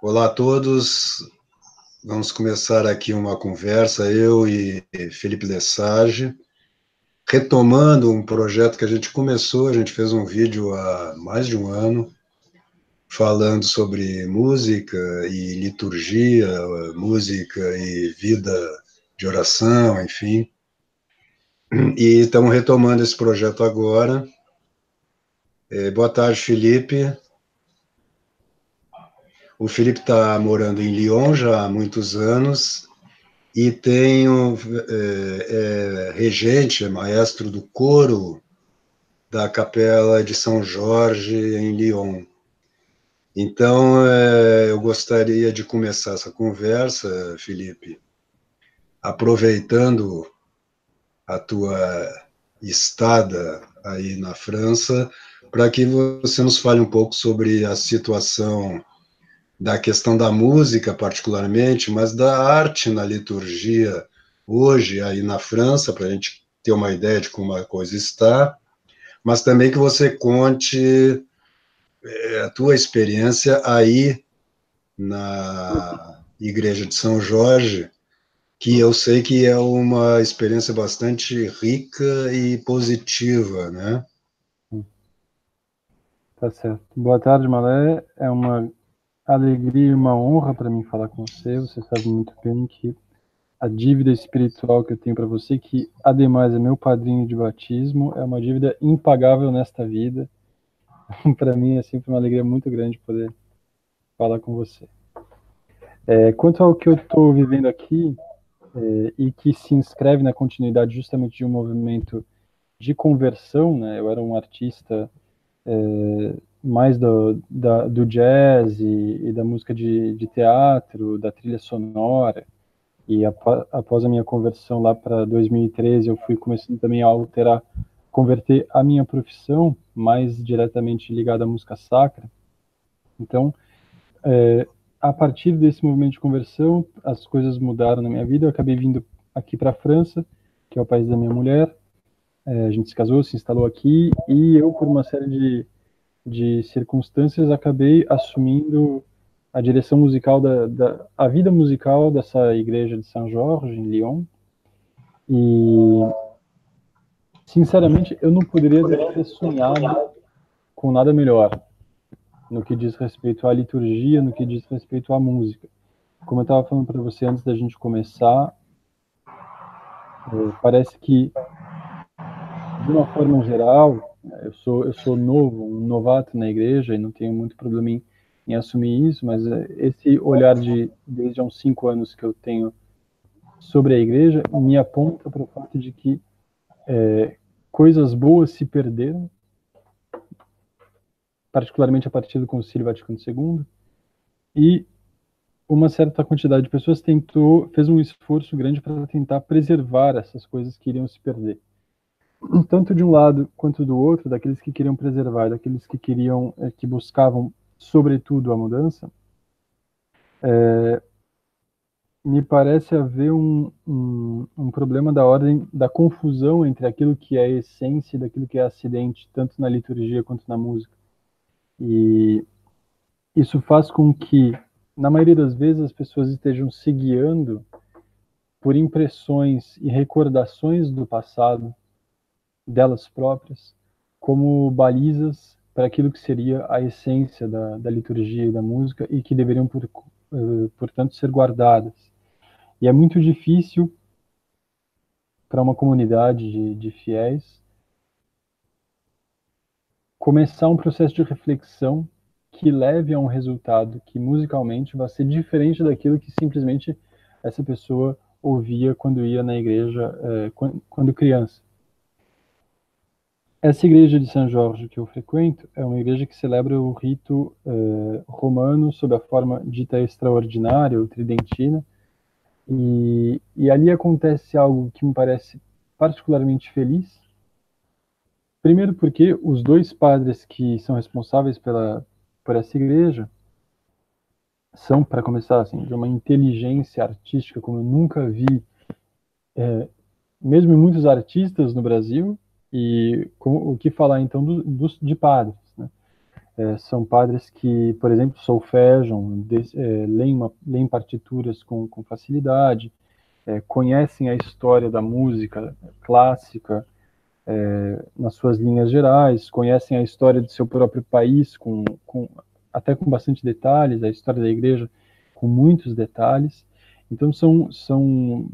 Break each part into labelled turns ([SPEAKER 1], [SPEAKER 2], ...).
[SPEAKER 1] Olá a todos, vamos começar aqui uma conversa, eu e Felipe Lesage, retomando um projeto que a gente começou, a gente fez um vídeo há mais de um ano, falando sobre música e liturgia, música e vida de oração, enfim, e estamos retomando esse projeto agora. Boa tarde, Felipe. O Felipe está morando em Lyon já há muitos anos, e tenho regente, maestro do coro da Capela de São Jorge, em Lyon. Então, eu gostaria de começar essa conversa, Felipe, aproveitando a tua estada aí na França, para que você nos fale um pouco sobre a situação da questão da música, particularmente, mas da arte na liturgia hoje aí na França, para a gente ter uma ideia de como a coisa está, mas também que você conte a tua experiência aí na Igreja de São Jorge, que eu sei que é uma experiência bastante rica e positiva, né?
[SPEAKER 2] Tá certo. Boa tarde, Malé. É uma alegria e uma honra para mim falar com você. Você sabe muito bem que a dívida espiritual que eu tenho para você, que ademais é meu padrinho de batismo, é uma dívida impagável nesta vida. Para mim é sempre uma alegria muito grande poder falar com você. Quanto ao que eu estou vivendo aqui, e que se inscreve na continuidade justamente de um movimento de conversão, né? Eu era um artista mais do jazz e da música de teatro, da trilha sonora. E após a minha conversão lá para 2013, eu fui começando também a alterar, converter a minha profissão mais diretamente ligada à música sacra. Então, a partir desse movimento de conversão, as coisas mudaram na minha vida. Eu acabei vindo aqui para a França, que é o país da minha mulher. A gente se casou, se instalou aqui, e eu, por uma série de circunstâncias, acabei assumindo a direção musical a vida musical dessa igreja de Saint-Georges, em Lyon. E, sinceramente, eu não poderia ter sonhado com nada melhor no que diz respeito à liturgia, no que diz respeito à música. Como eu estava falando para você antes da gente começar, parece que, de uma forma geral, eu sou novo, um novato na igreja, e não tenho muito problema em assumir isso, mas esse olhar desde há uns 5 anos que eu tenho sobre a igreja me aponta para o fato de que coisas boas se perderam, particularmente a partir do Concílio Vaticano II, e uma certa quantidade de pessoas fez um esforço grande para tentar preservar essas coisas que iriam se perder. Tanto de um lado quanto do outro, daqueles que queriam preservar, daqueles que queriam, que buscavam, sobretudo, a mudança, me parece haver um problema da ordem da confusão entre aquilo que é a essência e daquilo que é acidente, tanto na liturgia quanto na música. E isso faz com que, na maioria das vezes, as pessoas estejam se guiando por impressões e recordações do passado, delas próprias, como balizas para aquilo que seria a essência da liturgia e da música, e que deveriam, portanto, ser guardadas. E é muito difícil para uma comunidade de fiéis começar um processo de reflexão que leve a um resultado que musicalmente vai ser diferente daquilo que simplesmente essa pessoa ouvia quando ia na igreja, quando criança. Essa igreja de São Jorge que eu frequento é uma igreja que celebra o rito romano sob a forma dita extraordinária, ou tridentina, e ali acontece algo que me parece particularmente feliz. Primeiro porque os dois padres que são responsáveis por essa igreja são, para começar, assim, de uma inteligência artística como eu nunca vi, mesmo em muitos artistas no Brasil, e o que falar então de padres, né? São padres que, por exemplo, solfejam, leem partituras com facilidade, conhecem a história da música clássica nas suas linhas gerais, conhecem a história do seu próprio país até com bastante detalhes, a história da igreja com muitos detalhes. Então são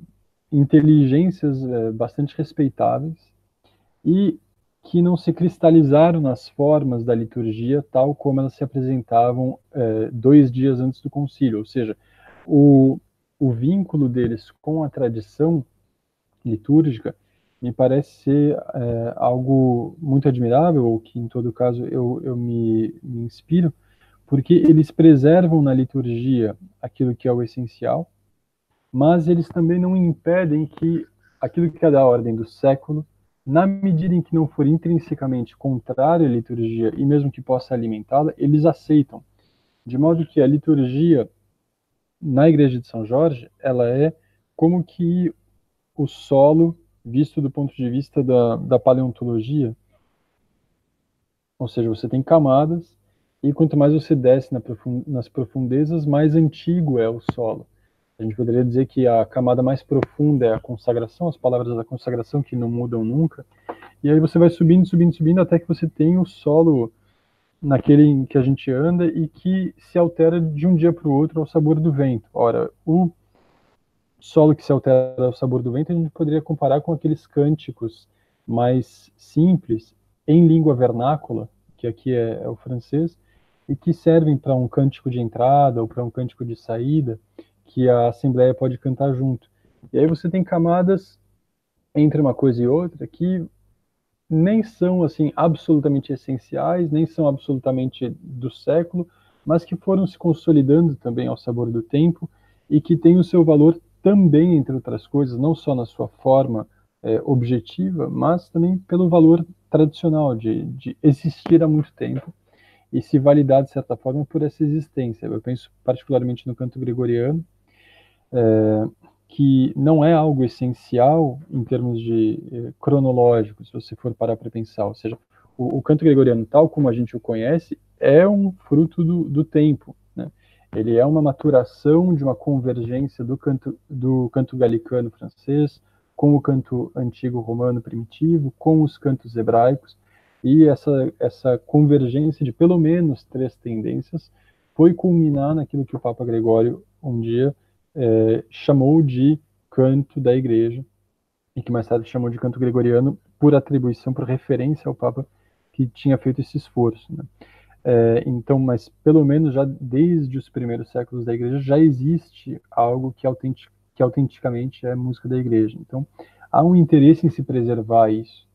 [SPEAKER 2] inteligências bastante respeitáveis e que não se cristalizaram nas formas da liturgia tal como elas se apresentavam 2 dias antes do concílio, ou seja, o vínculo deles com a tradição litúrgica me parece ser algo muito admirável, ou que, em todo caso, eu me inspiro, porque eles preservam na liturgia aquilo que é o essencial, mas eles também não impedem que aquilo que é da ordem do século, na medida em que não for intrinsecamente contrário à liturgia, e mesmo que possa alimentá-la, eles aceitam. De modo que a liturgia, na Igreja de São Jorge, ela é como que o solo visto do ponto de vista da paleontologia, ou seja, você tem camadas, e quanto mais você desce nas profundezas, mais antigo é o solo. A gente poderia dizer que a camada mais profunda é a consagração, as palavras da consagração que não mudam nunca, e aí você vai subindo, subindo, subindo, até que você tem o solo naquele em que a gente anda e que se altera de um dia para o outro ao sabor do vento. Ora, o solo que se altera ao sabor do vento, a gente poderia comparar com aqueles cânticos mais simples, em língua vernácula, que aqui é o francês, e que servem para um cântico de entrada ou para um cântico de saída, que a Assembleia pode cantar junto. E aí você tem camadas entre uma coisa e outra que nem são assim absolutamente essenciais, nem são absolutamente do século, mas que foram se consolidando também ao sabor do tempo e que têm o seu valor também, entre outras coisas, não só na sua forma objetiva, mas também pelo valor tradicional de existir há muito tempo e se validar, de certa forma, por essa existência. Eu penso particularmente no canto gregoriano, que não é algo essencial em termos de cronológico, se você for parar para pensar. Ou seja, o canto gregoriano, tal como a gente o conhece, é um fruto do tempo, né? Ele é uma maturação de uma convergência do canto galicano francês com o canto antigo romano primitivo, com os cantos hebraicos, e essa convergência de pelo menos 3 tendências foi culminar naquilo que o Papa Gregório um dia chamou de canto da igreja, e que mais tarde chamou de canto gregoriano por atribuição, por referência ao Papa que tinha feito esse esforço, né? Então, mas pelo menos já desde os primeiros séculos da igreja já existe algo que autenticamente é música da igreja. Então, há um interesse em se preservar isso.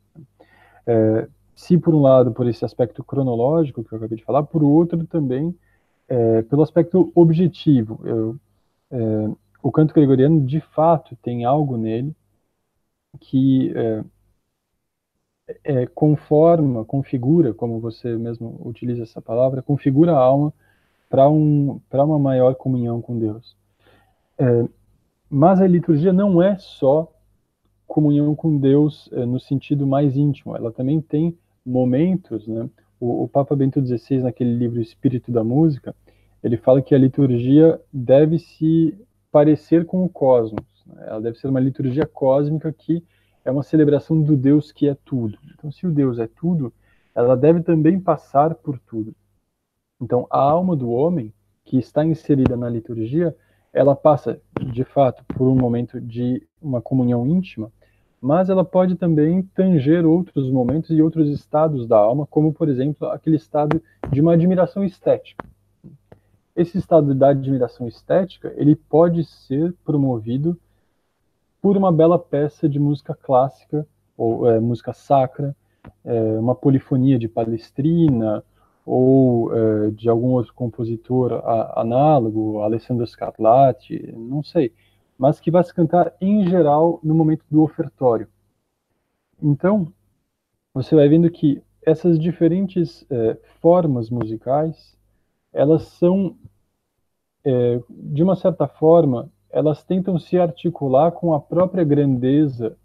[SPEAKER 2] Se por um lado por esse aspecto cronológico que eu acabei de falar, por outro também pelo aspecto objetivo. O canto gregoriano, de fato, tem algo nele que configura, como você mesmo utiliza essa palavra, configura a alma para uma maior comunhão com Deus. Mas a liturgia não é só comunhão com Deus no sentido mais íntimo, ela também tem momentos, né? O Papa Bento XVI, naquele livro Espírito da Música, ele fala que a liturgia deve se parecer com o cosmos, né? Ela deve ser uma liturgia cósmica que é uma celebração do Deus que é tudo. Então, se o Deus é tudo, ela deve também passar por tudo. Então, a alma do homem, que está inserida na liturgia, ela passa, de fato, por um momento de uma comunhão íntima, mas ela pode também tanger outros momentos e outros estados da alma, como, por exemplo, aquele estado de uma admiração estética. Esse estado da admiração estética, ele pode ser promovido por uma bela peça de música clássica, ou música sacra, uma polifonia de Palestrina, ou de algum outro compositor análogo, Alessandro Scarlatti, não sei, mas que vai se cantar em geral no momento do ofertório. Então, você vai vendo que essas diferentes formas musicais, elas são, de uma certa forma, elas tentam se articular com a própria grandeza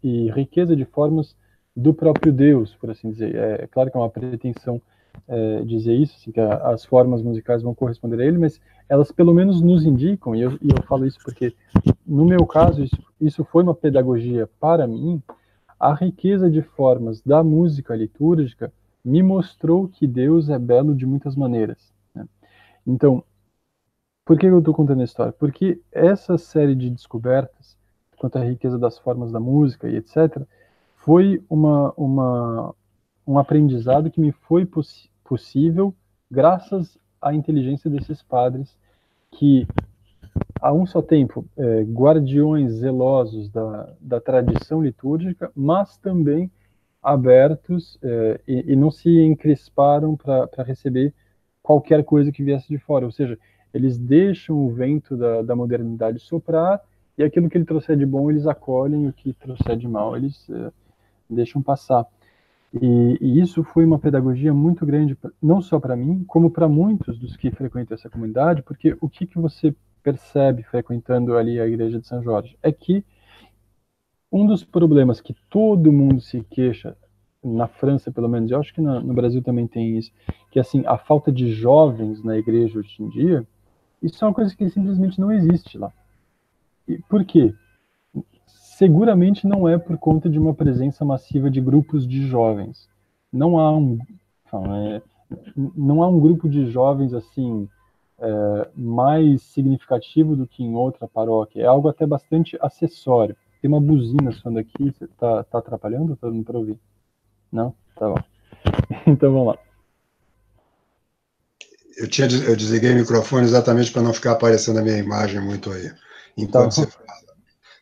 [SPEAKER 2] e riqueza de formas do próprio Deus, por assim dizer. É claro que é uma pretensão dizer isso, assim, que as formas musicais vão corresponder a ele, mas elas pelo menos nos indicam, e eu falo isso porque, no meu caso, isso foi uma pedagogia para mim. A riqueza de formas da música litúrgica me mostrou que Deus é belo de muitas maneiras, né? Então, por que eu estou contando a história? Porque essa série de descobertas, quanto à riqueza das formas da música e etc., foi um aprendizado que me foi possível graças à inteligência desses padres que, a um só tempo, guardiões zelosos da tradição litúrgica, mas também abertos e não se encresparam para receber qualquer coisa que viesse de fora. Ou seja, eles deixam o vento da modernidade soprar e aquilo que ele trouxer de bom eles acolhem, o que trouxer de mal eles deixam passar. E isso foi uma pedagogia muito grande, não só para mim, como para muitos dos que frequentam essa comunidade, porque o que você percebe frequentando ali a igreja de São Jorge é que um dos problemas que todo mundo se queixa, na França pelo menos, eu acho que no Brasil também tem isso, que assim, a falta de jovens na igreja hoje em dia, isso é uma coisa que simplesmente não existe lá. E por quê? Seguramente não é por conta de uma presença massiva de grupos de jovens. Não há não há um grupo de jovens assim mais significativo do que em outra paróquia. É algo até bastante acessório. Tem uma buzina soando aqui, você tá atrapalhando? Tá dando para ouvir? Não? Tá bom. Então vamos lá.
[SPEAKER 1] Eu desliguei o microfone exatamente para não ficar aparecendo a minha imagem muito aí, enquanto você fala.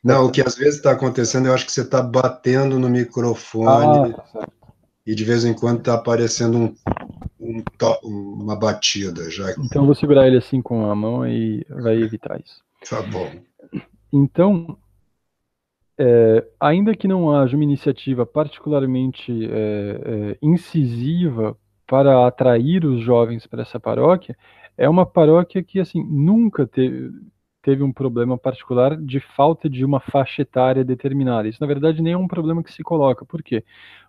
[SPEAKER 1] Não, o que às vezes está acontecendo, eu acho que você está batendo no microfone
[SPEAKER 2] Tá certo.
[SPEAKER 1] e de vez em quando está aparecendo uma batida.
[SPEAKER 2] Então eu vou segurar ele assim com a mão e vai evitar isso.
[SPEAKER 1] Tá bom.
[SPEAKER 2] Então, ainda que não haja uma iniciativa particularmente incisiva para atrair os jovens para essa paróquia, é uma paróquia que assim nunca teve um problema particular de falta de uma faixa etária determinada. Isso, na verdade, nem é um problema que se coloca. Por quê?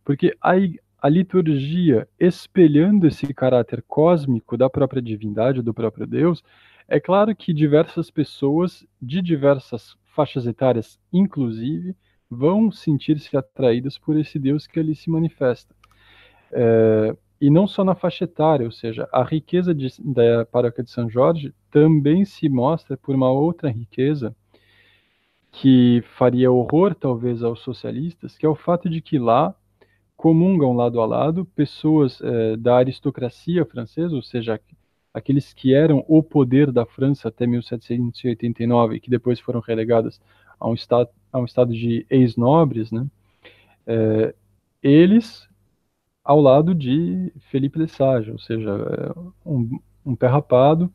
[SPEAKER 2] Porque a liturgia, espelhando esse caráter cósmico da própria divindade, do próprio Deus, é claro que diversas pessoas de diversas faixas etárias, inclusive, vão sentir-se atraídas por esse Deus que ali se manifesta. E não só na faixa etária, ou seja, a riqueza da paróquia de São Jorge também se mostra por uma outra riqueza que faria horror, talvez, aos socialistas, que é o fato de que lá comungam lado a lado pessoas da aristocracia francesa, ou seja, aqueles que eram o poder da França até 1789 e que depois foram relegados a um estado de ex-nobres, né? Eles ao lado de Felipe Lesage, ou seja, um pé rapado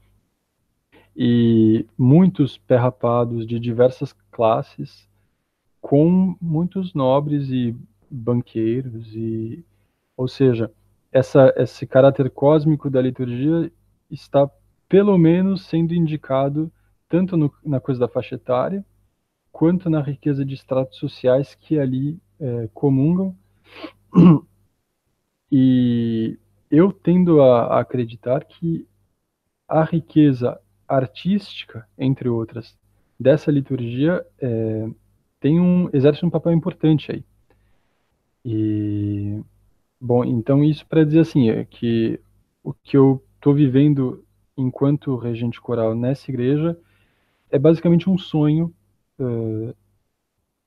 [SPEAKER 2] e muitos pé rapados de diversas classes, com muitos nobres e banqueiros, ou seja, esse caráter cósmico da liturgia está pelo menos sendo indicado tanto na coisa da faixa etária, quanto na riqueza de estratos sociais que ali comungam. E eu tendo a acreditar que a riqueza artística, entre outras, dessa liturgia exerce um papel importante aí. E, bom, então isso para dizer assim, é que o que eu estou vivendo enquanto regente coral nessa igreja é basicamente um sonho.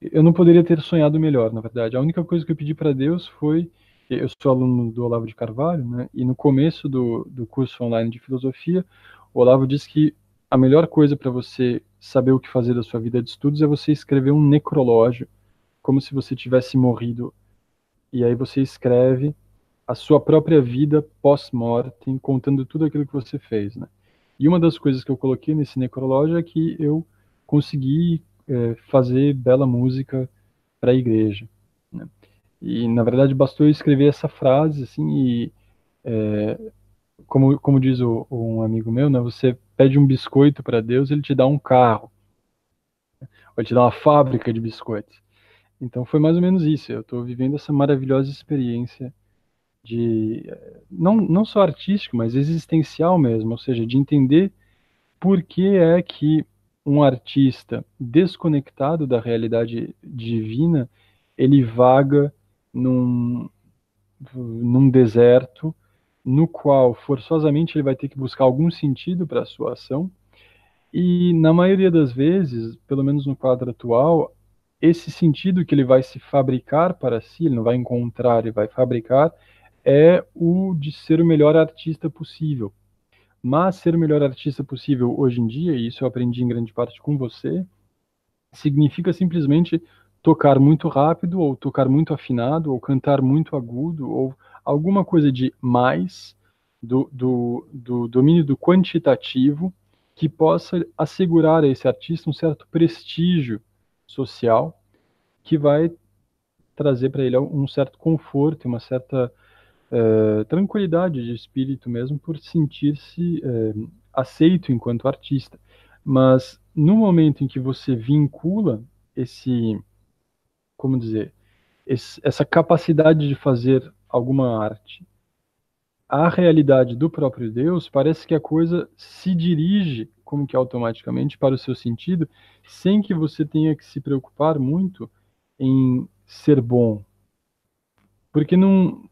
[SPEAKER 2] Eu não poderia ter sonhado melhor, na verdade. A única coisa que eu pedi para Deus foi. Eu sou aluno do Olavo de Carvalho, né? E no começo do curso online de filosofia, o Olavo disse que a melhor coisa para você saber o que fazer da sua vida de estudos é você escrever um necrológio, como se você tivesse morrido. E aí você escreve a sua própria vida pós-mortem, contando tudo aquilo que você fez, né? E uma das coisas que eu coloquei nesse necrológio é que eu consegui fazer bela música para a igreja, né? E na verdade bastou eu escrever essa frase assim e como diz um amigo meu, né? Você pede um biscoito para Deus, ele te dá um carro, ou ele te dá uma fábrica de biscoitos. Então foi mais ou menos isso. Eu estou vivendo essa maravilhosa experiência não só artístico, mas existencial mesmo, ou seja, de entender por que é que um artista desconectado da realidade divina, ele vaga num, num deserto no qual forçosamente ele vai ter que buscar algum sentido para a sua ação, e na maioria das vezes, pelo menos no quadro atual, esse sentido que ele vai se fabricar para si, ele não vai encontrar, ele vai fabricar, é o de ser o melhor artista possível. Mas ser o melhor artista possível hoje em dia, e isso eu aprendi em grande parte com você, significa simplesmente tocar muito rápido, ou tocar muito afinado, ou cantar muito agudo, ou alguma coisa de mais do domínio do quantitativo que possa assegurar a esse artista um certo prestígio social que vai trazer para ele um certo conforto, uma certa tranquilidade de espírito mesmo por sentir-se aceito enquanto artista. Mas no momento em que você vincula esse, como dizer, essa capacidade de fazer alguma arte à realidade do próprio Deus, parece que a coisa se dirige como que automaticamente para o seu sentido, sem que você tenha que se preocupar muito em ser bom, porque não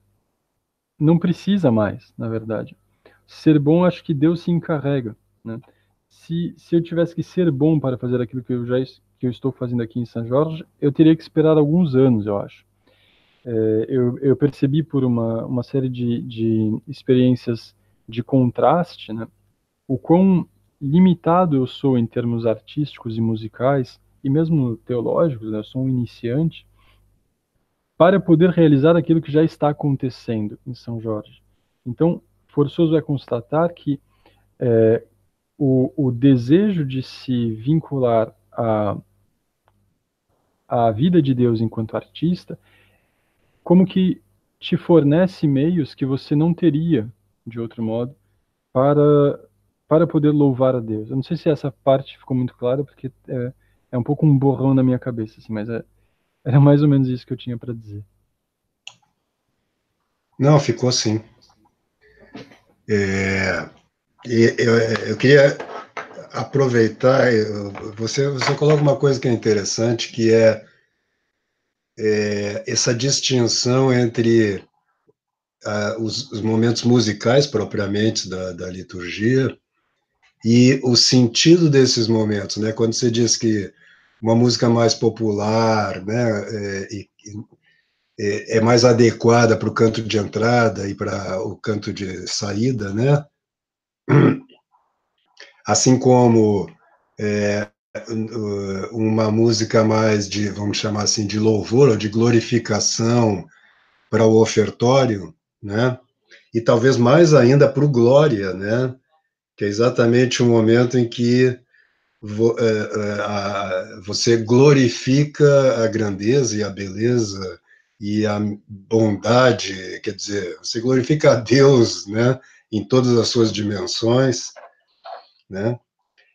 [SPEAKER 2] precisa mais, na verdade. Ser bom, acho que Deus se encarrega, né? Se eu tivesse que ser bom para fazer aquilo que eu estou fazendo aqui em São Jorge, eu teria que esperar alguns anos, eu acho. Eu percebi por uma série de experiências de contraste, né, o quão limitado eu sou em termos artísticos e musicais, e mesmo teológicos, né, eu sou um iniciante, para poder realizar aquilo que já está acontecendo em São Jorge. Então, forçoso é constatar que o desejo de se vincular à vida de Deus enquanto artista, como que te fornece meios que você não teria de outro modo para para poder louvar a Deus. Eu não sei se essa parte ficou muito clara, porque é um pouco um borrão na minha cabeça, assim, mas era mais ou menos isso que eu tinha para dizer.
[SPEAKER 1] Não, ficou sim. Eu queria aproveitar, você coloca uma coisa que é interessante, que é essa distinção entre os momentos musicais propriamente da liturgia e o sentido desses momentos, né? Quando você diz que uma música mais popular, né, é mais adequada para o canto de entrada e para o canto de saída, né? Assim como uma música mais de, vamos chamar assim, de louvor ou de glorificação para o ofertório, né? E talvez mais ainda para o glória, né? Que é exatamente o momento em que você glorifica a grandeza e a beleza e a bondade, quer dizer, você glorifica a Deus, né? Em todas as suas dimensões, né?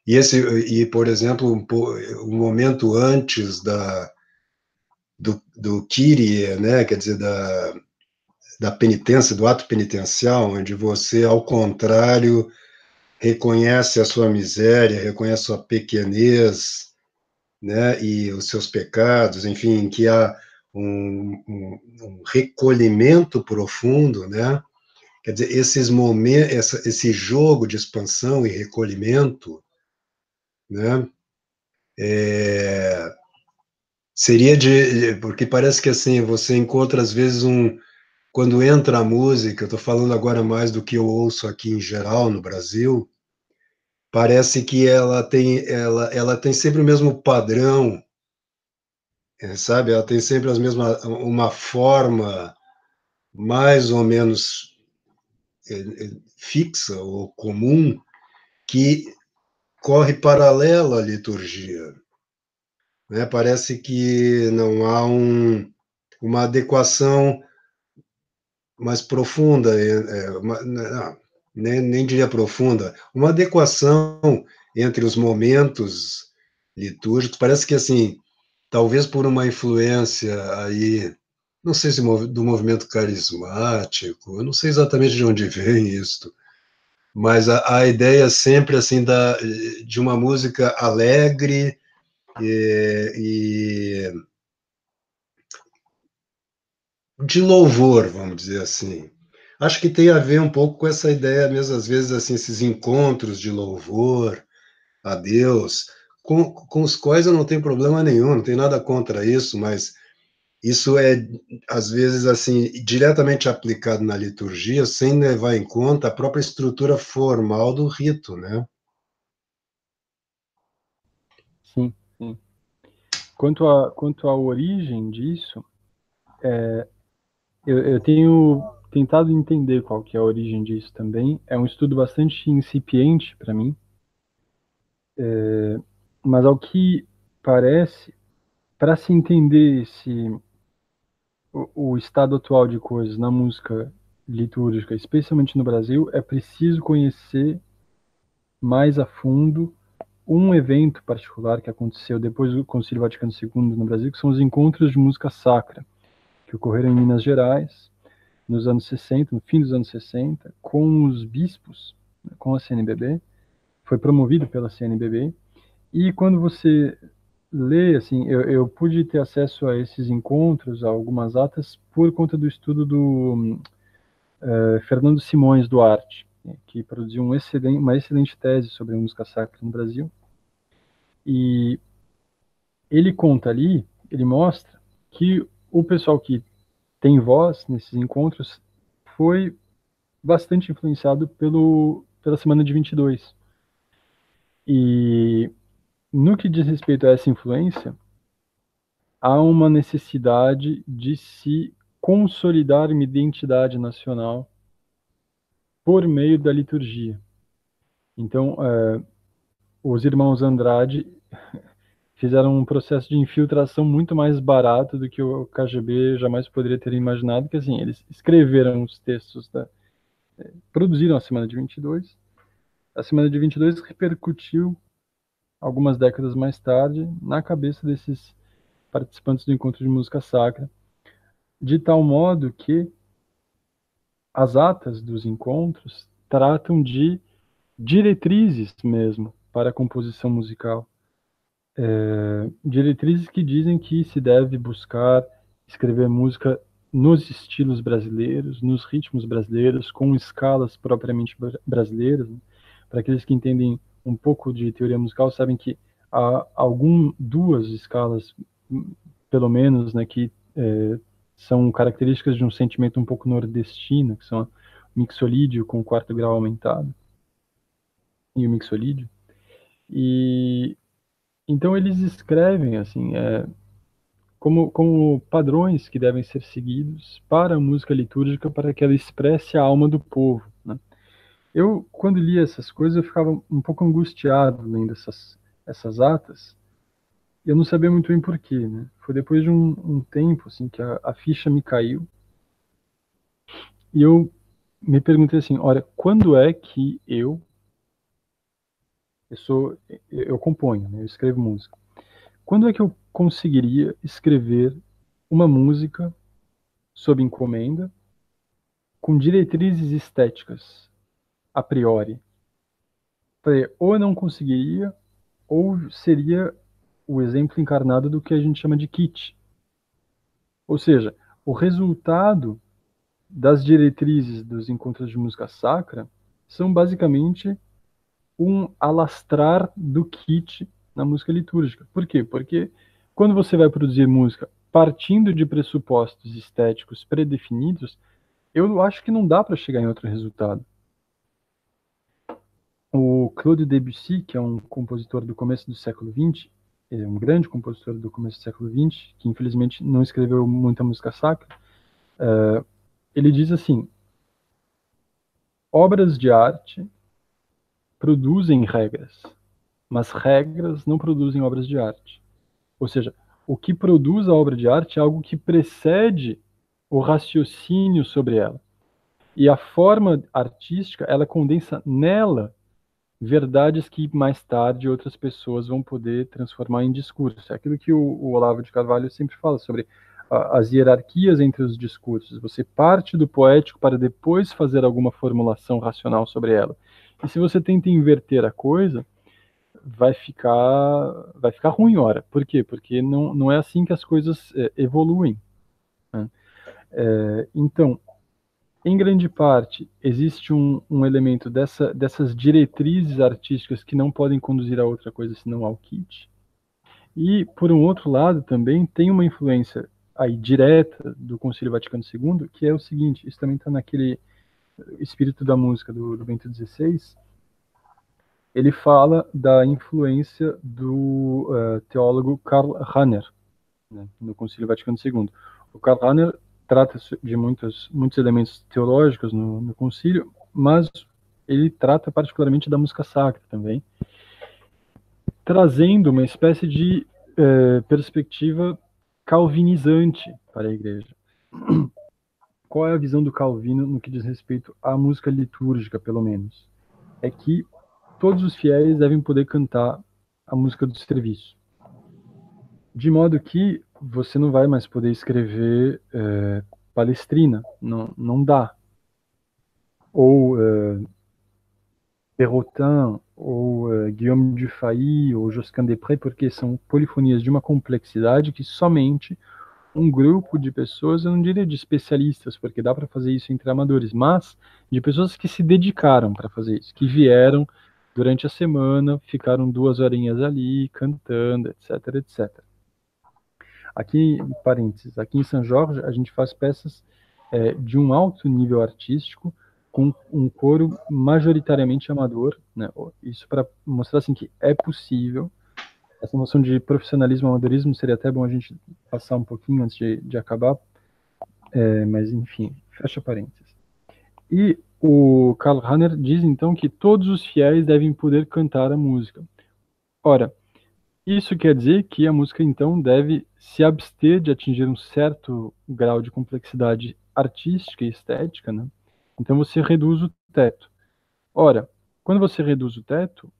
[SPEAKER 1] E por exemplo, um momento antes do Kyrie, né? Quer dizer, da penitência, do ato penitencial, onde você, ao contrário, reconhece a sua miséria, reconhece a sua pequenez, né? E os seus pecados, enfim, que há um recolhimento profundo, né? Quer dizer, esses momentos, esse jogo de expansão e recolhimento, né? É, seria porque parece que assim, você encontra às vezes quando entra a música, eu estou falando agora mais do que eu ouço aqui em geral no Brasil, parece que ela tem sempre o mesmo padrão, sabe? Ela tem sempre uma forma mais ou menos fixa ou comum que corre paralela à liturgia, né? Parece que não há uma adequação mais profunda, não, nem diria profunda, uma adequação entre os momentos litúrgicos. Parece que, assim, talvez por uma influência aí não sei se do movimento carismático, eu não sei exatamente de onde vem isso, mas a ideia sempre assim de uma música alegre e de louvor, vamos dizer assim. Acho que tem a ver um pouco com essa ideia mesmo, às vezes, assim, esses encontros de louvor a Deus, com os quais eu não tenho problema nenhum, não tenho nada contra isso, mas isso é, às vezes, assim, diretamente aplicado na liturgia, sem levar em conta a própria estrutura formal do rito, né?
[SPEAKER 2] Sim, sim. Quanto à origem disso, eu tenho tentado entender qual que é a origem disso também. É um estudo bastante incipiente para mim, mas ao que parece, para se entender o estado atual de coisas na música litúrgica, especialmente no Brasil, é preciso conhecer mais a fundo um evento particular que aconteceu depois do Concílio Vaticano II no Brasil, que são os encontros de música sacra, que ocorreram em Minas Gerais, nos anos 60, no fim dos anos 60, com os bispos, né, com a CNBB, foi promovido pela CNBB, e quando você lê, assim, eu pude ter acesso a esses encontros, a algumas atas, por conta do estudo do Fernando Simões Duarte, né, que produziu uma excelente tese sobre a música sacra no Brasil, e ele conta ali, ele mostra que o pessoal que tem voz nesses encontros foi bastante influenciado pela Semana de 22. E no que diz respeito a essa influência, há uma necessidade de se consolidar uma identidade nacional por meio da liturgia. Então, os irmãos Andrade fizeram um processo de infiltração muito mais barato do que o KGB jamais poderia ter imaginado, que assim, eles escreveram os textos, produziram a Semana de 22. A Semana de 22 repercutiu algumas décadas mais tarde na cabeça desses participantes do encontro de música sacra, de tal modo que as atas dos encontros tratam de diretrizes mesmo para a composição musical. Diretrizes que dizem que se deve buscar escrever música nos estilos brasileiros, nos ritmos brasileiros, com escalas propriamente brasileiras, né? Para aqueles que entendem um pouco de teoria musical, sabem que há duas escalas, pelo menos, né, que são características de um sentimento um pouco nordestino, que são o mixolídio com o quarto grau aumentado e o mixolídio. E então eles escrevem assim, como padrões que devem ser seguidos para a música litúrgica para que ela expresse a alma do povo, né? Eu, quando li essas coisas, eu ficava um pouco angustiado lendo essas atas, e eu não sabia muito bem porquê, né? Foi depois de um tempo, assim, que a ficha me caiu, e eu me perguntei assim, olha, quando é que eu sou, eu componho, né? Eu escrevo música. Quando é que eu conseguiria escrever uma música sob encomenda, com diretrizes estéticas, a priori? Falei, ou eu não conseguiria, ou seria o exemplo encarnado do que a gente chama de kit. Ou seja, o resultado das diretrizes dos encontros de música sacra são basicamente um alastrar do kit na música litúrgica. Por quê? Porque quando você vai produzir música partindo de pressupostos estéticos predefinidos, eu acho que não dá para chegar em outro resultado. O Claude Debussy, que é um compositor do começo do século XX, ele é um grande compositor do começo do século XX, que infelizmente não escreveu muita música sacra, ele diz assim: obras de arte produzem regras, mas regras não produzem obras de arte. Ou seja, o que produz a obra de arte é algo que precede o raciocínio sobre ela. E a forma artística, ela condensa nela verdades que mais tarde outras pessoas vão poder transformar em discurso. É aquilo que o Olavo de Carvalho sempre fala sobre as hierarquias entre os discursos. Você parte do poético para depois fazer alguma formulação racional sobre ela. E se você tenta inverter a coisa, vai ficar ruim, ora. Por quê? Porque não é assim que as coisas evoluem, né? Então, em grande parte, existe um elemento dessas diretrizes artísticas que não podem conduzir a outra coisa senão ao kit. E, por um outro lado, também tem uma influência aí direta do Concílio Vaticano II, que é o seguinte, isso também está naquele espírito da música do Bento XVI, ele fala da influência do teólogo Karl Rahner, né, no Concílio Vaticano II. O Karl Rahner trata de muitos elementos teológicos no concílio, mas ele trata particularmente da música sacra também, trazendo uma espécie de perspectiva calvinizante para a igreja. Qual é a visão do Calvino no que diz respeito à música litúrgica, pelo menos? É que todos os fiéis devem poder cantar a música do serviço. De modo que você não vai mais poder escrever Palestrina, não dá. Ou Perrotin, ou Guillaume Dufay, ou Josquin des Prés, porque são polifonias de uma complexidade que somente um grupo de pessoas, eu não diria de especialistas, porque dá para fazer isso entre amadores, mas de pessoas que se dedicaram para fazer isso, que vieram durante a semana, ficaram 2 horinhas ali, cantando, etc, etc. Aqui, parênteses, aqui em São Jorge, a gente faz peças de um alto nível artístico, com um coro majoritariamente amador, né? Isso para mostrar assim, que é possível. Essa noção de profissionalismo e amadorismo seria até bom a gente passar um pouquinho antes de acabar, mas enfim, fecha parênteses. E o Karl Rahner diz então que todos os fiéis devem poder cantar a música. Ora, isso quer dizer que a música então deve se abster de atingir um certo grau de complexidade artística e estética, né? Então você reduz o teto. Ora, quando você reduz o teto,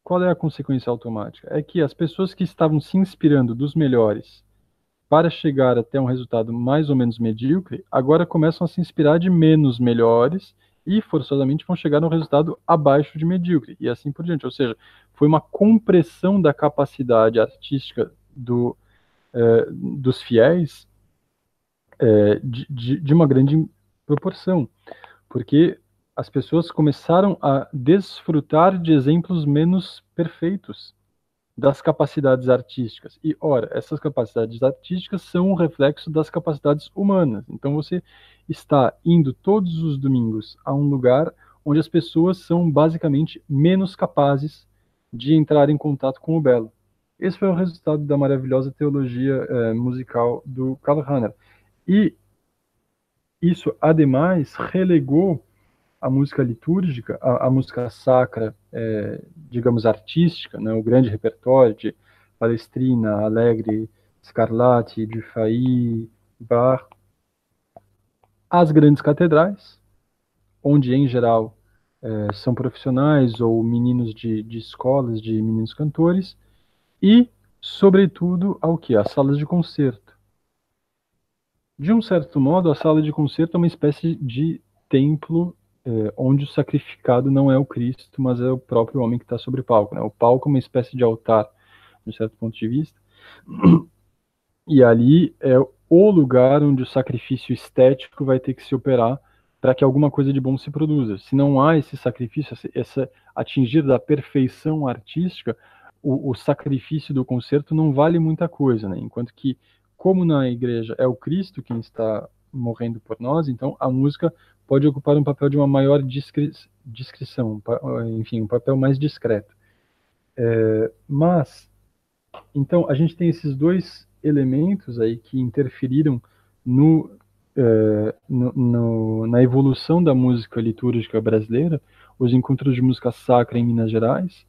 [SPEAKER 2] qual é a consequência automática? É que as pessoas que estavam se inspirando dos melhores para chegar até um resultado mais ou menos medíocre, agora começam a se inspirar de menos melhores e forçosamente vão chegar no resultado abaixo de medíocre, e assim por diante. Ou seja, foi uma compressão da capacidade artística dos fiéis de uma grande proporção, porque as pessoas começaram a desfrutar de exemplos menos perfeitos das capacidades artísticas. E, ora, essas capacidades artísticas são um reflexo das capacidades humanas. Então, você está indo todos os domingos a um lugar onde as pessoas são basicamente menos capazes de entrar em contato com o belo. Esse foi o resultado da maravilhosa teologia musical do Karl Rahner. E isso, ademais, relegou a música litúrgica, a música sacra, digamos, artística, né, o grande repertório de Palestrina, Allegri, Scarlatti, Dufay, Bach, as grandes catedrais, onde, em geral, são profissionais ou meninos de escolas, de meninos cantores, e, sobretudo, ao que? As salas de concerto. De um certo modo, a sala de concerto é uma espécie de templo onde o sacrificado não é o Cristo, mas é o próprio homem que está sobre o palco, né? O palco é uma espécie de altar, de um certo ponto de vista, e ali é o lugar onde o sacrifício estético vai ter que se operar para que alguma coisa de bom se produza. Se não há esse sacrifício, essa atingir da perfeição artística, o sacrifício do concerto não vale muita coisa, né? Enquanto que, como na igreja é o Cristo quem está morrendo por nós, então a música pode ocupar um papel de uma maior discrição, enfim, um papel mais discreto. Mas, então, a gente tem esses dois elementos aí que interferiram na evolução da música litúrgica brasileira, os encontros de música sacra em Minas Gerais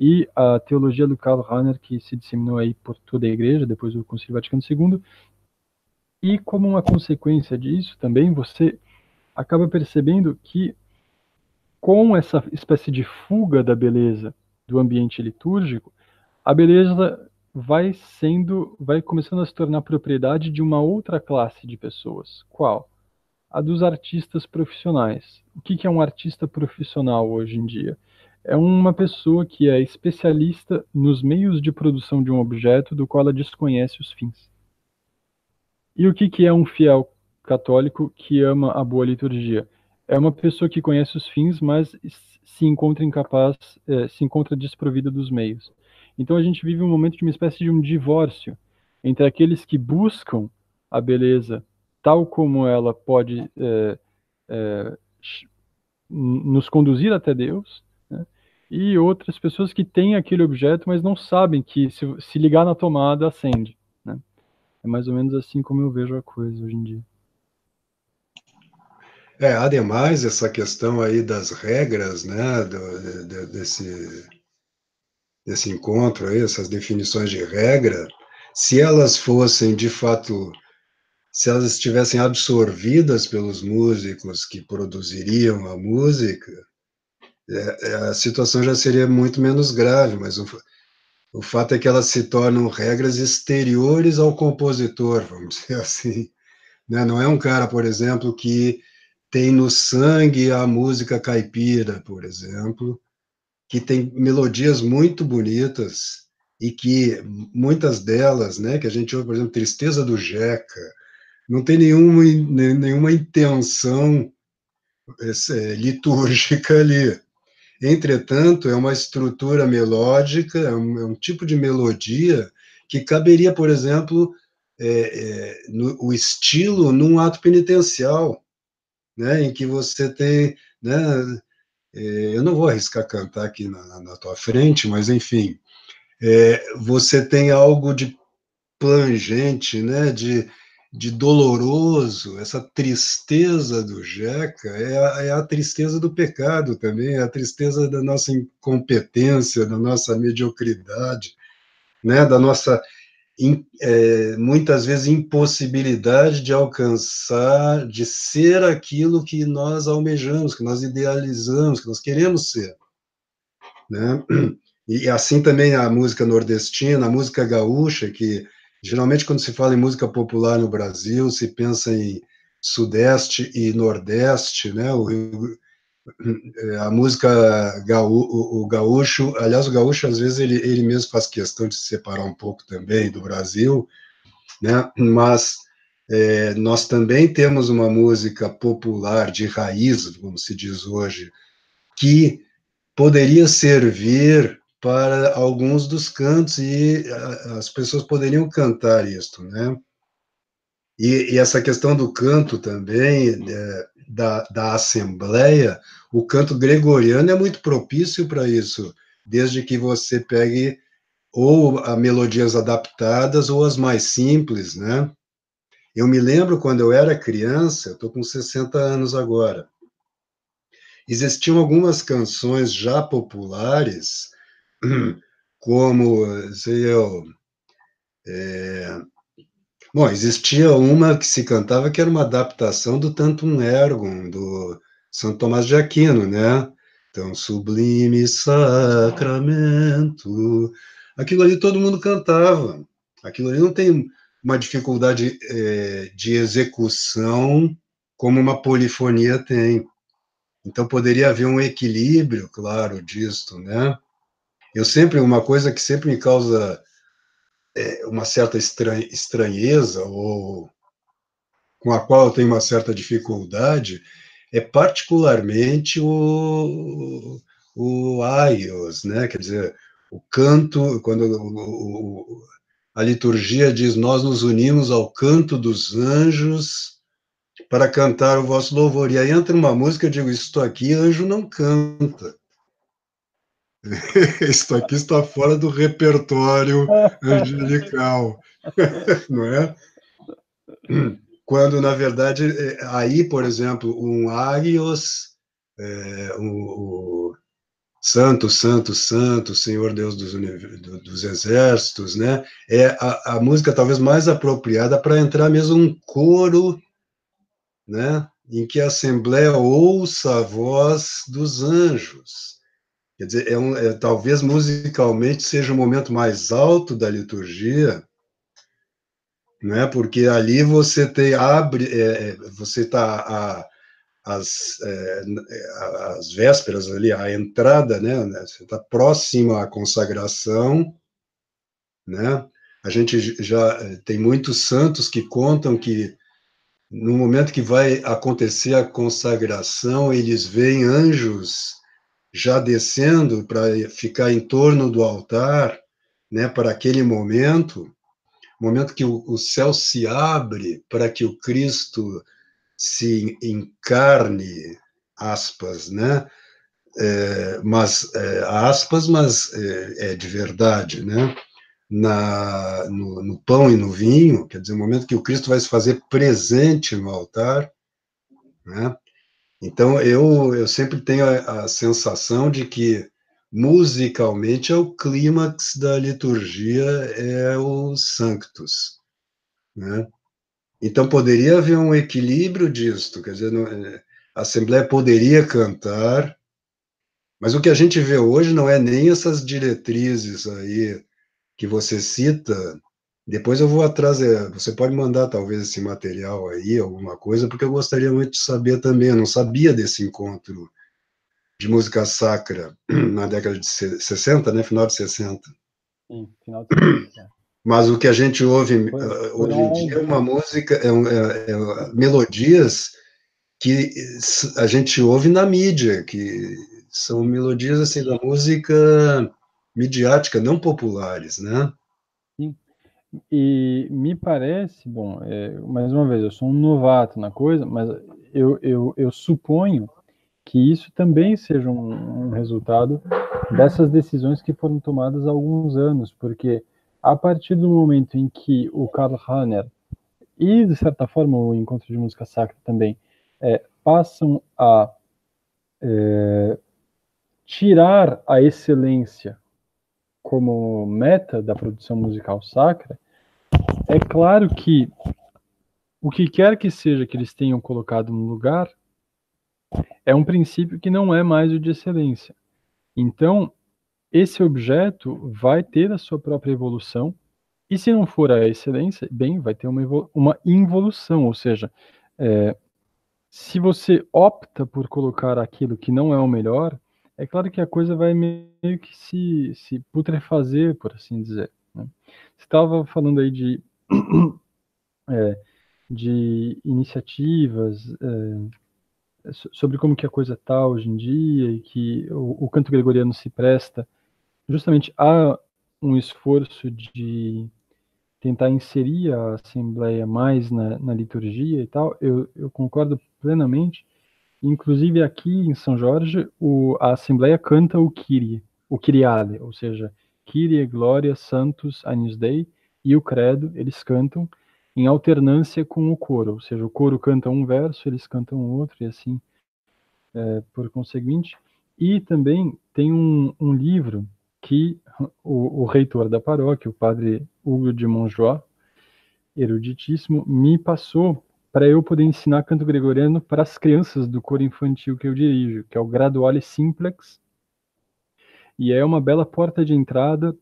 [SPEAKER 2] e a teologia do Karl Rahner, que se disseminou aí por toda a igreja, depois do Concílio Vaticano II. E como uma consequência disso também, você acaba percebendo que com essa espécie de fuga da beleza do ambiente litúrgico, a beleza vai começando a se tornar propriedade de uma outra classe de pessoas. Qual? A dos artistas profissionais. O que é um artista profissional hoje em dia? É uma pessoa que é especialista nos meios de produção de um objeto do qual ela desconhece os fins. E o que é um fiel católico que ama a boa liturgia? É uma pessoa que conhece os fins, mas se encontra incapaz, se encontra desprovida dos meios. Então a gente vive um momento de uma espécie de um divórcio entre aqueles que buscam a beleza tal como ela pode nos conduzir até Deus, né? E outras pessoas que têm aquele objeto, mas não sabem que se ligar na tomada acende, né? É mais ou menos assim como eu vejo a coisa hoje em dia.
[SPEAKER 1] Ademais, essa questão aí das regras, né, desse encontro aí, essas definições de regra, se elas fossem, de fato, se elas estivessem absorvidas pelos músicos que produziriam a música, a situação já seria muito menos grave, mas o fato é que elas se tornam regras exteriores ao compositor, vamos dizer assim, né? Não é um cara, por exemplo, que tem no sangue a música caipira, por exemplo, que tem melodias muito bonitas e que muitas delas, né, que a gente ouve, por exemplo, Tristeza do Jeca, não tem nenhuma intenção litúrgica ali. Entretanto, é uma estrutura melódica, é um tipo de melodia que caberia, por exemplo, o estilo num ato penitencial, né, em que você tem, né, eu não vou arriscar cantar aqui na tua frente, mas enfim, você tem algo de plangente, né, de doloroso, essa tristeza do Jeca é a tristeza do pecado também, é a tristeza da nossa incompetência, da nossa mediocridade, né, da nossa muitas vezes impossibilidade de alcançar, de ser aquilo que nós almejamos, que nós idealizamos, que nós queremos ser, né? E assim também a música nordestina, a música gaúcha, que geralmente quando se fala em música popular no Brasil, se pensa em Sudeste e Nordeste, né? A música o gaúcho, aliás, o gaúcho às vezes ele mesmo faz questão de se separar um pouco também do Brasil, né? Mas nós também temos uma música popular de raiz, como se diz hoje, que poderia servir para alguns dos cantos e as pessoas poderiam cantar isto, né? E essa questão do canto também, da assembleia, o canto gregoriano é muito propício para isso, desde que você pegue ou a melodias adaptadas ou as mais simples, né? Eu me lembro quando eu era criança, eu estou com 60 anos agora, existiam algumas canções já populares, como, sei eu, bom, existia uma que se cantava que era uma adaptação do Tantum Ergo, do Santo Tomás de Aquino, né? Então, sublime sacramento. Aquilo ali todo mundo cantava. Aquilo ali não tem uma dificuldade de execução como uma polifonia tem. Então, poderia haver um equilíbrio, claro, disto, né? Uma coisa que sempre me causa uma certa estranheza, ou com a qual eu tenho uma certa dificuldade, é particularmente o aios, né? Quer dizer, o canto, quando a liturgia diz: nós nos unimos ao canto dos anjos para cantar o vosso louvor. E aí entra uma música, eu digo: isto aqui anjo não canta. Isto aqui está fora do repertório angelical, não é? Quando, na verdade, aí, por exemplo, um Agios, o Santo, Santo, Santo, Senhor Deus dos exércitos, né? É a música talvez mais apropriada para entrar mesmo um coro, né? Em que a Assembleia ouça a voz dos anjos. Quer dizer, talvez musicalmente seja o momento mais alto da liturgia, né? Porque ali você você está as vésperas ali, a entrada, né? Você está próximo à consagração, né? A gente já tem muitos santos que contam que no momento que vai acontecer a consagração, eles veem anjos já descendo para ficar em torno do altar, né? Para aquele momento que o céu se abre para que o Cristo se encarne, aspas, né? Mas é de verdade, né? No pão e no vinho, quer dizer, o momento que o Cristo vai se fazer presente no altar, né? Então, eu sempre tenho a sensação de que, musicalmente, é o clímax da liturgia, é o Sanctus, né? Então, poderia haver um equilíbrio disto, quer dizer, a Assembleia poderia cantar, mas o que a gente vê hoje não é nem essas diretrizes aí que você cita. Depois eu vou atrás, você pode mandar talvez esse material aí, alguma coisa, porque eu gostaria muito de saber também, eu não sabia desse encontro de música sacra na década de 60, né, final de 60.
[SPEAKER 2] Sim, final de 60.
[SPEAKER 1] Mas o que a gente ouve hoje em dia é
[SPEAKER 2] Foram
[SPEAKER 1] uma música, melodias que a gente ouve na mídia, que são melodias assim da música midiática, não populares, né?
[SPEAKER 2] sim. E me parece, bom, mais uma vez, eu sou um novato na coisa, mas eu suponho que isso também seja um resultado dessas decisões que foram tomadas há alguns anos, porque a partir do momento em que o Karl Rahner e, de certa forma, o Encontro de Música Sacra também passam a tirar a excelência como meta da produção musical sacra, é claro que o que quer que seja que eles tenham colocado no lugar é um princípio que não é mais o de excelência. Então, esse objeto vai ter a sua própria evolução, e se não for a excelência, bem, vai ter uma involução, ou seja, se você opta por colocar aquilo que não é o melhor, é claro que a coisa vai meio que se putrefazer, por assim dizer, né? Você estava falando aí de iniciativas, sobre como que a coisa está hoje em dia e que o canto gregoriano se presta justamente a um esforço de tentar inserir a Assembleia mais na liturgia e tal. Eu concordo plenamente. Inclusive aqui em São Jorge, a Assembleia canta o Kyrie, o Kyriale, ou seja, Kyrie, Glória, Santos, Agnus Dei, e o Credo, eles cantam em alternância com o coro, ou seja, o coro canta um verso, eles cantam outro, e assim por conseguinte. E também tem um livro que o reitor da paróquia, o padre Hugo de Montjoie, eruditíssimo, me passou para eu poder ensinar canto gregoriano para as crianças do coro infantil que eu dirijo, que é o Graduale Simplex, e é uma bela porta de entrada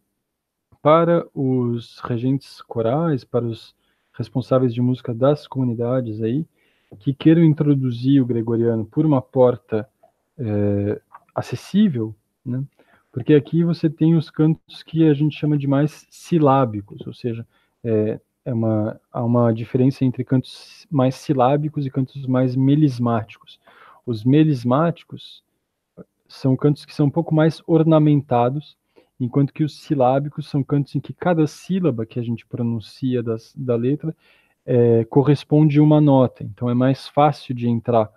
[SPEAKER 2] para os regentes corais, para os responsáveis de música das comunidades aí, que queiram introduzir o gregoriano por uma porta acessível, né? Porque aqui você tem os cantos que a gente chama de mais silábicos, ou seja, há uma diferença entre cantos mais silábicos e cantos mais melismáticos. Os melismáticos são cantos que são um pouco mais ornamentados, enquanto que os silábicos são cantos em que cada sílaba que a gente pronuncia da letra corresponde a uma nota. Então é mais fácil de entrar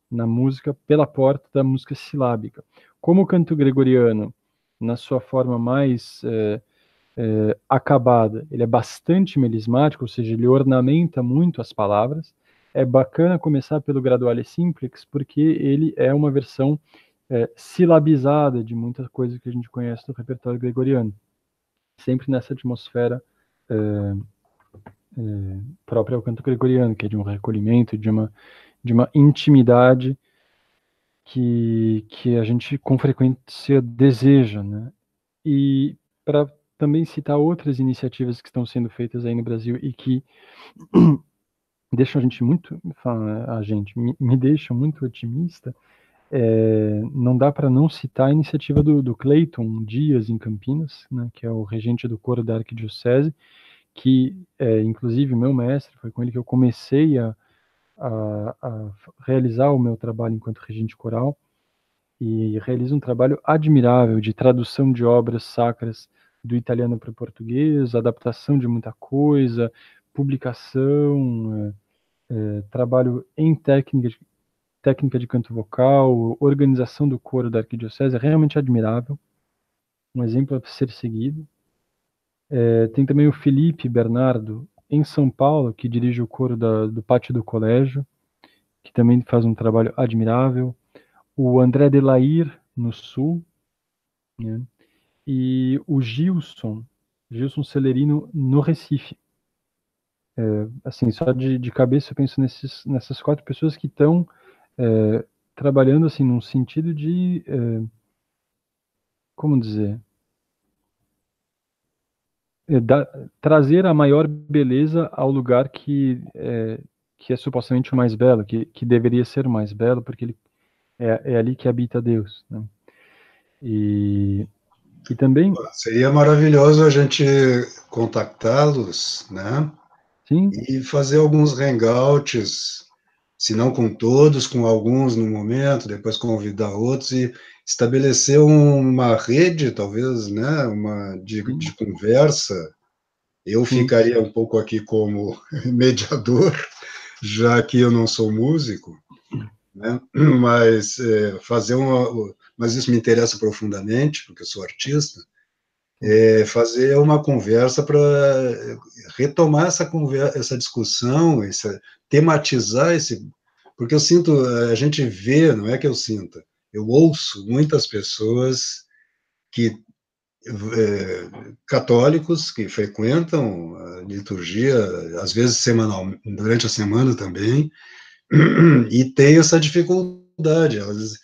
[SPEAKER 2] na música pela porta da música silábica. Como o canto gregoriano, na sua forma mais acabada, ele é bastante melismático, ou seja, ele ornamenta muito as palavras. É bacana começar pelo Graduale Simplex, porque ele é uma versão silabizada de muita coisa que a gente conhece do repertório gregoriano, sempre nessa atmosfera própria ao canto gregoriano, que é de um recolhimento, de uma intimidade que a gente com frequência deseja, né? E para também citar outras iniciativas que estão sendo feitas aí no Brasil e que deixam a gente muito, me deixam muito otimista, não dá para não citar a iniciativa do Cleiton Dias em Campinas, né, que é o regente do coro da Arquidiocese, que inclusive meu mestre, foi com ele que eu comecei a realizar o meu trabalho enquanto regente coral, e realiza um trabalho admirável de tradução de obras sacras do italiano para o português, adaptação de muita coisa, publicação, trabalho em técnica de canto vocal, organização do coro da Arquidiocese, é realmente admirável, um exemplo a ser seguido. Tem também o Felipe Bernardo, em São Paulo, que dirige o coro do Pátio do Colégio, que também faz um trabalho admirável. O André Delair, no Sul, né? E o Gilson Celerino, no Recife. Assim, só de cabeça eu penso nessas 4 pessoas que estão trabalhando assim num sentido de, como dizer, trazer a maior beleza ao lugar que é supostamente o mais belo, que deveria ser o mais belo, porque ele é ali que habita Deus, né? E também,
[SPEAKER 1] Seria maravilhoso a gente contactá-los, né?
[SPEAKER 2] sim,
[SPEAKER 1] E fazer alguns hangouts, se não com todos, com alguns no momento, depois convidar outros e estabelecer uma rede, talvez, né? De
[SPEAKER 2] sim,
[SPEAKER 1] conversa. Eu
[SPEAKER 2] sim,
[SPEAKER 1] ficaria um pouco aqui como mediador, já que eu não sou músico, né? Mas mas isso me interessa profundamente, porque eu sou artista.
[SPEAKER 2] sim,
[SPEAKER 1] Fazer uma conversa para retomar essa conversa, essa discussão, tematizar esse, porque eu sinto, a gente vê, não é que eu sinta, eu ouço muitas pessoas que católicos que frequentam a liturgia, às vezes semanal, durante a semana também, e tem essa dificuldade. Elas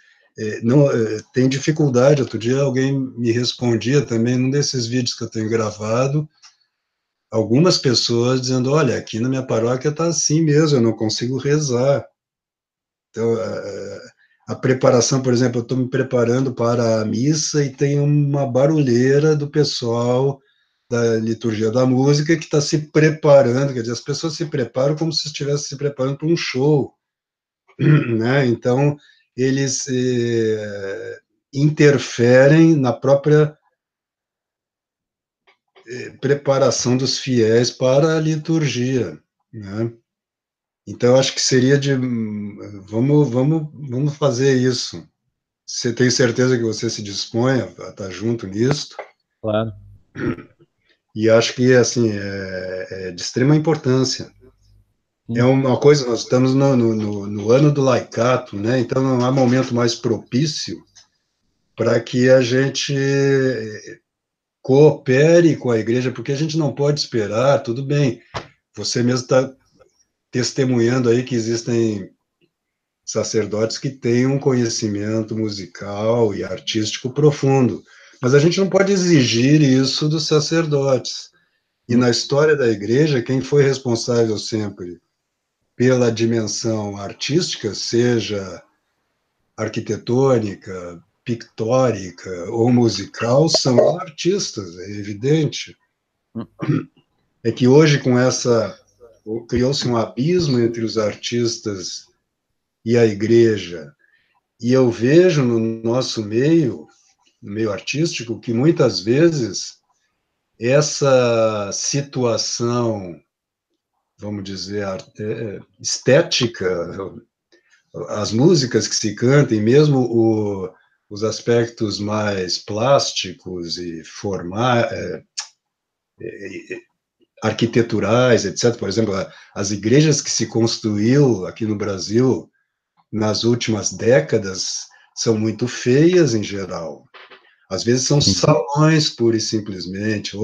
[SPEAKER 1] não tem dificuldade. Outro dia alguém me respondia também num desses vídeos que eu tenho gravado, algumas pessoas dizendo: olha, aqui na minha paróquia está assim mesmo, eu não consigo rezar. Então, a preparação, por exemplo, eu estou me preparando para a missa e tem uma barulheira do pessoal da liturgia da música que está se preparando, quer dizer, as pessoas se preparam como se estivessem se preparando para um show, né? Então, eles interferem na própria preparação dos fiéis para a liturgia, né? Então, eu acho que seria vamos fazer isso. Você tem certeza que você se dispõe a estar junto nisso?
[SPEAKER 2] claro.
[SPEAKER 1] E acho que, assim, é de extrema importância. É
[SPEAKER 2] Sim,
[SPEAKER 1] uma coisa, nós estamos no ano do laicato, né? Então não há momento mais propício para que a gente coopere com a igreja, porque a gente não pode esperar, tudo bem, você mesmo está testemunhando aí que existem sacerdotes que têm um conhecimento musical e artístico profundo, mas a gente não pode exigir isso dos sacerdotes. E na história da igreja, quem foi responsável sempre pela dimensão artística, seja arquitetônica, pictórica ou musical, são os artistas, é evidente. É que hoje, criou-se um abismo entre os artistas e a igreja. E eu vejo no nosso meio, no meio artístico, que muitas vezes essa situação, vamos dizer, estética, as músicas que se cantem, mesmo os aspectos mais plásticos e arquiteturais, etc. Por exemplo, as igrejas que se construiu aqui no Brasil nas últimas décadas são muito feias em geral. Às vezes são
[SPEAKER 2] sim,
[SPEAKER 1] salões, pura e simplesmente.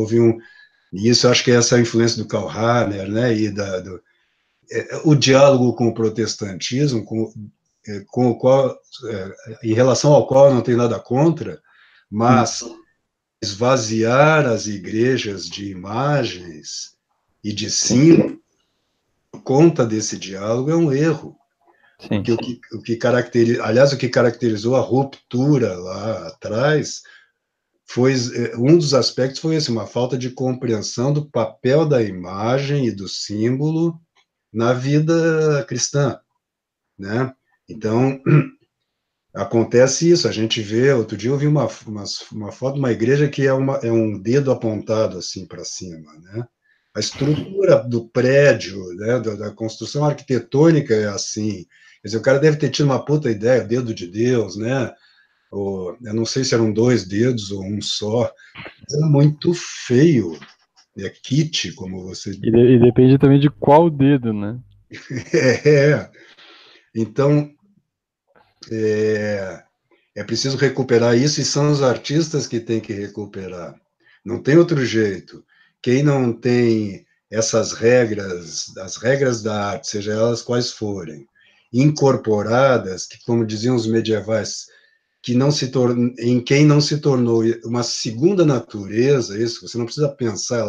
[SPEAKER 1] E isso acho que é essa influência do Karl Rahner, né, o diálogo com o protestantismo, com o qual, em relação ao qual eu não tenho nada contra, mas esvaziar as igrejas de imagens e de símbolos por conta desse diálogo é um erro.
[SPEAKER 2] Sim.
[SPEAKER 1] Porque o que caracteriza, aliás, o que caracterizou a ruptura lá atrás foi um dos aspectos foi esse, uma falta de compreensão do papel da imagem e do símbolo na vida cristã, né? Então, acontece isso, a gente vê, outro dia eu vi uma foto de uma igreja que é um dedo apontado assim para cima, né? A estrutura do prédio, né, da construção arquitetônica é assim. Quer dizer, o cara deve ter tido uma puta ideia, dedo de Deus, né? Ou, eu não sei se eram dois dedos ou um só, mas era muito feio. É kit, como você...
[SPEAKER 2] E depende também de qual dedo, né?
[SPEAKER 1] É. Então, é, é preciso recuperar isso e são os artistas que têm que recuperar. Não tem outro jeito. Quem não tem essas regras, as regras da arte, seja elas quais forem, incorporadas, que, como diziam os medievais, que não se em quem não se tornou uma segunda natureza, isso, você não precisa pensar,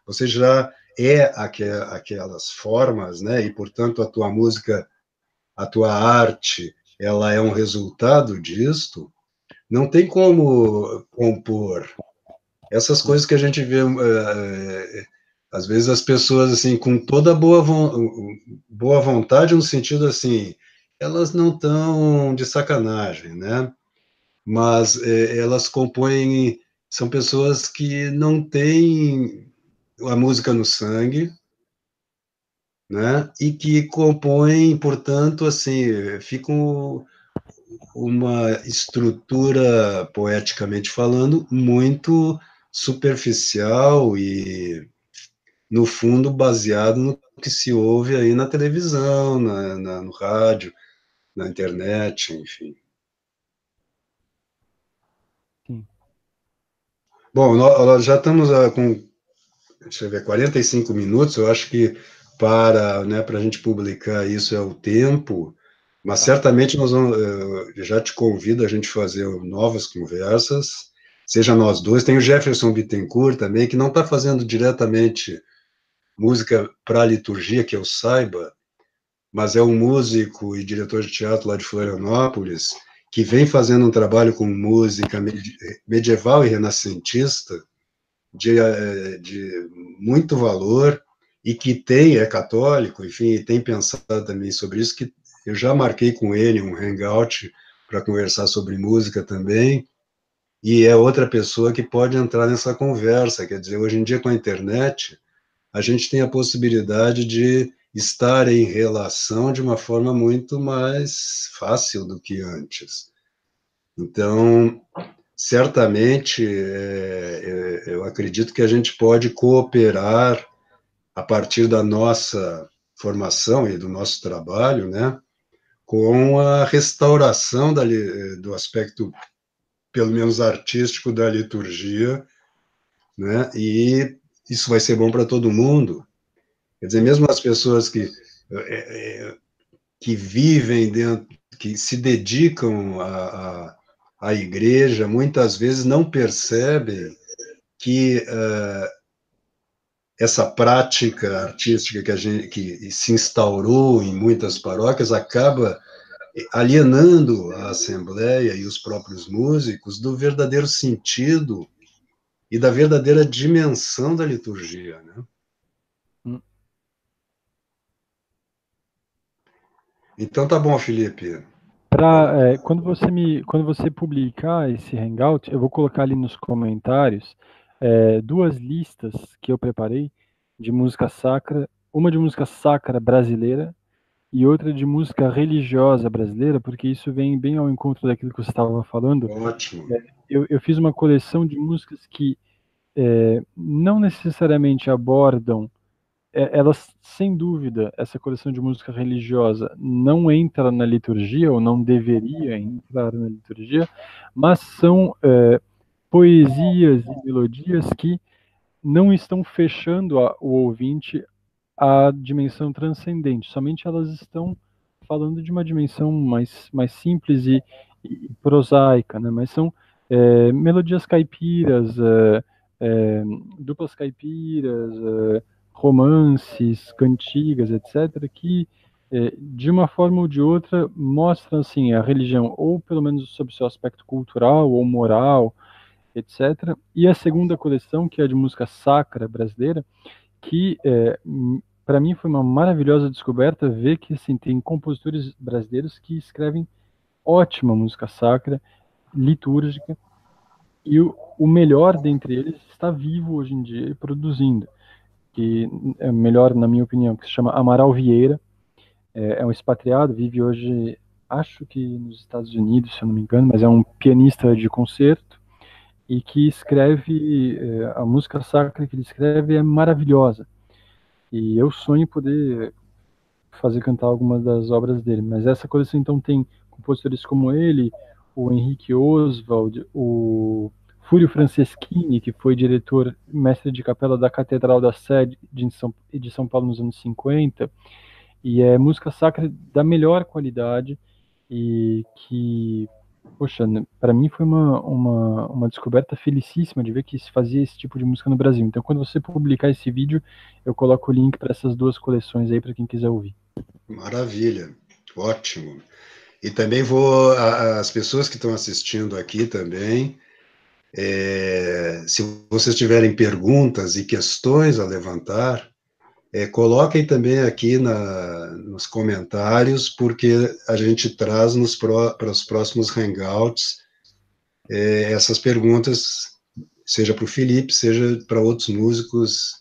[SPEAKER 1] você já é aquelas formas, né? E, portanto, a tua música, a tua arte, ela é um resultado disto. Não tem como compor. Essas coisas que a gente vê, às vezes as pessoas, assim, com toda boa vontade, no sentido, assim, elas não estão de sacanagem, né? Mas elas compõem, são pessoas que não têm a música no sangue, né? E que compõem, portanto, assim, ficam uma estrutura, poeticamente falando, muito superficial e, no fundo, baseado no que se ouve aí na televisão, no rádio, na internet, enfim.
[SPEAKER 2] Sim.
[SPEAKER 1] Bom, nós já estamos com, deixa eu ver, 45 minutos, eu acho que para a gente publicar isso é o tempo, mas certamente nós vamos, já te convido a gente fazer novas conversas, seja nós dois, tem o Jefferson Bittencourt também, que não está fazendo diretamente música para a liturgia, que eu saiba, mas é um músico e diretor de teatro lá de Florianópolis, que vem fazendo um trabalho com música medieval e renascentista, de muito valor e que é católico, enfim, tem pensado também sobre isso, que eu já marquei com ele um hangout para conversar sobre música também, e é outra pessoa que pode entrar nessa conversa, quer dizer, hoje em dia com a internet, a gente tem a possibilidade de estar em relação de uma forma muito mais fácil do que antes. Então, certamente, eu acredito que a gente pode cooperar a partir da nossa formação e do nosso trabalho, né, com a restauração do aspecto, pelo menos artístico, da liturgia, né, e isso vai ser bom para todo mundo. Quer dizer, mesmo as pessoas que vivem dentro, que se dedicam à igreja, muitas vezes não percebem que essa prática artística que se instaurou em muitas paróquias acaba alienando a assembleia e os próprios músicos do verdadeiro sentido e da verdadeira dimensão da liturgia, né? Então tá bom, Felipe.
[SPEAKER 2] Quando você publicar esse Hangout, eu vou colocar ali nos comentários duas listas que eu preparei de música sacra, uma de música sacra brasileira e outra de música religiosa brasileira, porque isso vem bem ao encontro daquilo que você estava falando.
[SPEAKER 1] Ótimo.
[SPEAKER 2] Eu fiz uma coleção de músicas que não necessariamente abordam elas, sem dúvida, essa coleção de música religiosa não entra na liturgia, ou não deveria entrar na liturgia, mas são poesias e melodias que não estão fechando o ouvinte à dimensão transcendente, somente elas estão falando de uma dimensão mais simples e prosaica, né? Mas são melodias caipiras, duplas caipiras, romances, cantigas, etc., que de uma forma ou de outra mostram assim a religião, ou pelo menos sob seu aspecto cultural ou moral, etc. E a segunda coleção, que é a de música sacra brasileira, que para mim foi uma maravilhosa descoberta ver que assim, tem compositores brasileiros que escrevem ótima música sacra, litúrgica, e o melhor dentre eles está vivo hoje em dia e produzindo, que é melhor na minha opinião, que se chama Amaral Vieira, é um expatriado, vive hoje, acho que nos Estados Unidos, se eu não me engano, mas é um pianista de concerto, e que escreve, a música sacra que ele escreve é maravilhosa. E eu sonho em poder fazer cantar algumas das obras dele. Mas essa coleção então tem compositores como ele, o Henrique Oswald, o Fúrio Franceschini, que foi diretor, mestre de capela da Catedral da Sé de São Paulo nos anos 50, e é música sacra da melhor qualidade e que, poxa, para mim foi uma descoberta felicíssima de ver que se fazia esse tipo de música no Brasil. Então, quando você publicar esse vídeo, eu coloco o link para essas duas coleções aí para quem quiser ouvir.
[SPEAKER 1] Maravilha, ótimo. E também as pessoas que estão assistindo aqui também, se vocês tiverem perguntas e questões a levantar, coloquem também aqui nos comentários, porque a gente traz para os próximos Hangouts essas perguntas, seja para o Felipe, seja para outros músicos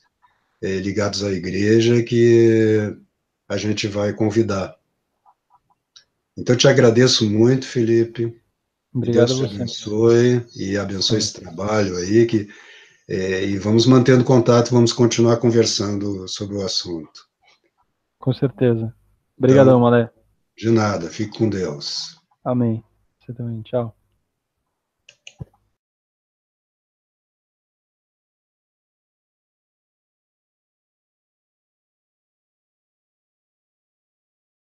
[SPEAKER 1] ligados à igreja, que a gente vai convidar. Então, te agradeço muito, Felipe. Que
[SPEAKER 2] Obrigado
[SPEAKER 1] Deus
[SPEAKER 2] a
[SPEAKER 1] te
[SPEAKER 2] você.
[SPEAKER 1] abençoe e abençoe
[SPEAKER 2] Amém.
[SPEAKER 1] esse trabalho aí, e vamos mantendo contato, vamos continuar conversando sobre o assunto.
[SPEAKER 2] Com certeza.
[SPEAKER 1] Então,
[SPEAKER 2] Obrigadão, Malé.
[SPEAKER 1] de nada, fique com Deus.
[SPEAKER 2] Amém. Você também. Tchau.